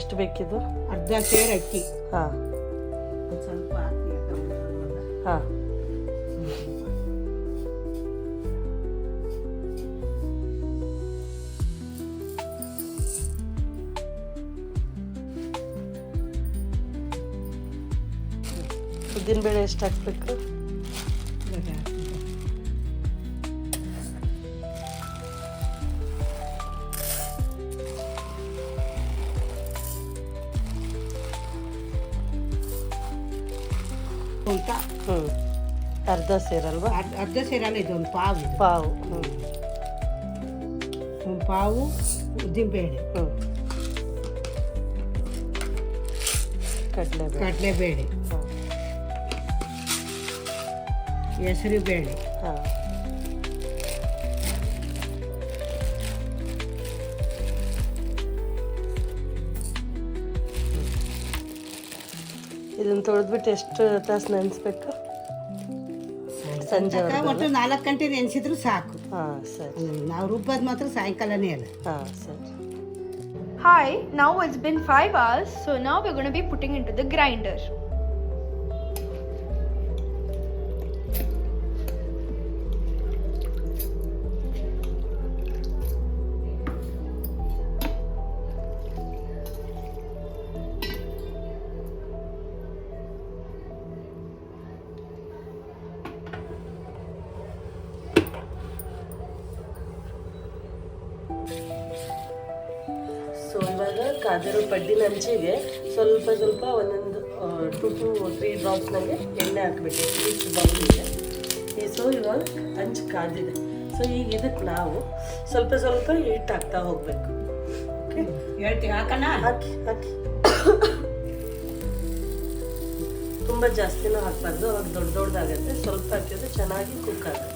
ಎಷ್ಟು ಬೇಕಿದು? ಅರ್ಧ ಸೇರು ಅಕ್ಕಿ. ಹಾಂ ಸ್ವಲ್ಪ ಹಾಕಿ. ಹಾಂ ಉದ್ದಿನಬೇಳೆ ಎಷ್ಟು ಹಾಕ್ಬೇಕು? ಸ್ವಲ್ಪ ಅರ್ಧ ಸೇರಲ್ವಾ? ಅರ್ಧ ಸೇರಲ್ಲ, ಇದೊಂದು ಪಾವು. ಪಾವು. ಒಂದು ಪಾವು ಉದ್ದಿನಬೇಳೆ, ಕಡಲೆಬೇಳೆ, ಹೆಸರು ಬೇಳೆ, ಹಾಂ ಇದನ್ನು ತೊಳೆದ್ಬಿಟ್ಟು ಎಷ್ಟು ತಾಸು ನೆನೆಸ್ಬೇಕು? ಸಂಜೆ ಒಟ್ಟು 4 ಗಂಟೆ ನೆನೆಸಿದ್ರು ಸಾಕು. ಹಾಂ ಸರಿ. ನಾವು ರುಬ್ಬೋದು ಮಾತ್ರ ಸಾಯಂಕಾಲನೇ ಅಲ್ಲ. ಹಾಂ ಸರಿ. Hi, now it's been 5 hours, so now we're going to be putting into the grinder. So ಇವಾಗ ಕಾದಿರೋ ಪಡ್ಡಿನ ಹಂಚಿಗೆ ಸ್ವಲ್ಪ ಸ್ವಲ್ಪ ಒಂದೊಂದು 2 to 3 ಡ್ರಾಪ್ಸ್ನಾಗೆ ಎಣ್ಣೆ ಹಾಕ್ಬೇಕು ಇಷ್ಟು ಬೌಲಿಗೆ. ಸೊ ಇವಾಗ ಹಂಚು ಕಾದಿದೆ. ಸೊ ಈಗ ಇದಕ್ಕೆ ನಾವು ಸ್ವಲ್ಪ ಸ್ವಲ್ಪ ಹಿಟ್ಟು ಹಾಕ್ತಾ ಹೋಗ್ಬೇಕು. ಓಕೆ, ಹೇಳ್ತೀವಿ ಹಾಕೋಣ. ಹಾಕಿ ಹಾಕಿ. ತುಂಬ ಜಾಸ್ತಿನೂ ಹಾಕ್ಬಾರ್ದು, ಅವಾಗ ದೊಡ್ಡ ದೊಡ್ಡದಾಗತ್ತೆ. ಸ್ವಲ್ಪ ಹಾಕಿದ್ರೆ ಚೆನ್ನಾಗಿ ಕುಕ್ ಆಗುತ್ತೆ.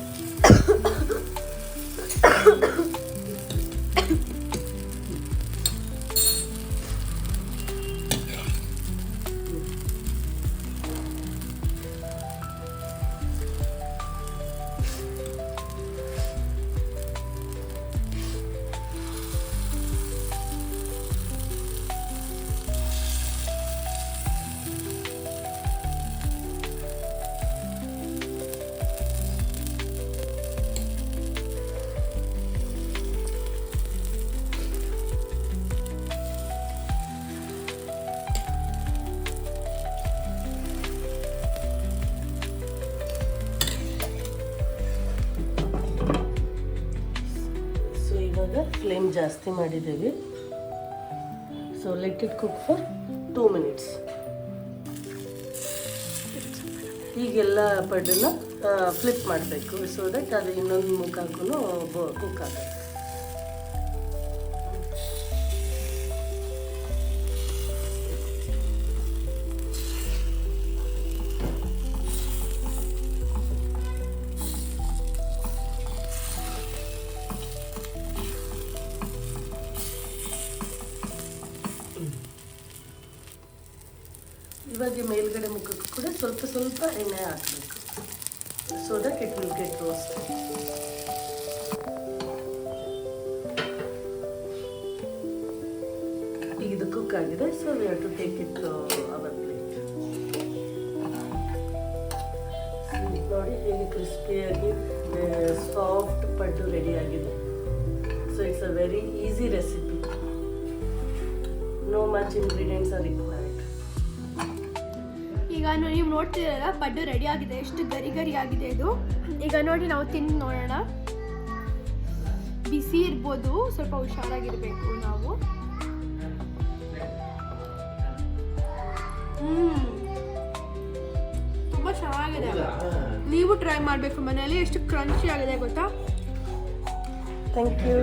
ಫ್ಲೇಮ್ ಜಾಸ್ತಿ ಮಾಡಿದ್ದೇವೆ. So let it cook for 2 minutes. ಈಗೆಲ್ಲ ಪಡ್ಡನ್ನ ಫ್ಲಿಪ್ ಮಾಡಬೇಕು, ಸೊ ದಟ್ ಅದು ಇನ್ನೊಂದು ಮುಖಕ್ಕೂ ಕುಕ್ ಆಗುತ್ತೆ. ಇವಾಗ ಮೇಲ್ಗಡೆ ಮುಖಕ್ಕೂ ಕೂಡ ಸ್ವಲ್ಪ ಸ್ವಲ್ಪ ಎಣ್ಣೆ ಹಾಕಬೇಕು, so that it will get roast. ಈಗ ಇದು ಕುಕ್ ಆಗಿದೆ, so we have to take it our plate. ನೋಡಿ ಹೇಗೆ ಕ್ರಿಸ್ಪಿಯಾಗಿ ಸಾಫ್ಟ್ ಪಡ್ಡು ರೆಡಿ ಆಗಿದೆ. So it's a very easy recipe. No much ingredients are required. ಈಗ ನೀವು ನೋಡ್ತಿರಲ್ಲ, ಪಡ್ಡು ರೆಡಿ ಆಗಿದೆ. ಎಷ್ಟು ಗರಿ ಗರಿ ಆಗಿದೆ ಇದು. ಈಗ ನೋಡಿ ನಾವು ತಿಂದು ನೋಡೋಣ. ಬಿಸಿ ಇರ್ಬೋದು, ಸ್ವಲ್ಪ ಹುಷಾರಾಗಿರ್ಬೇಕು ನಾವು. ತುಂಬಾ ಚೆನ್ನಾಗಿದೆ. ನೀವು ಟ್ರೈ ಮಾಡಬೇಕು ಮನೆಯಲ್ಲಿ. ಎಷ್ಟು ಕ್ರಂಚಿ ಆಗಿದೆ ಗೊತ್ತಾ? Thank you.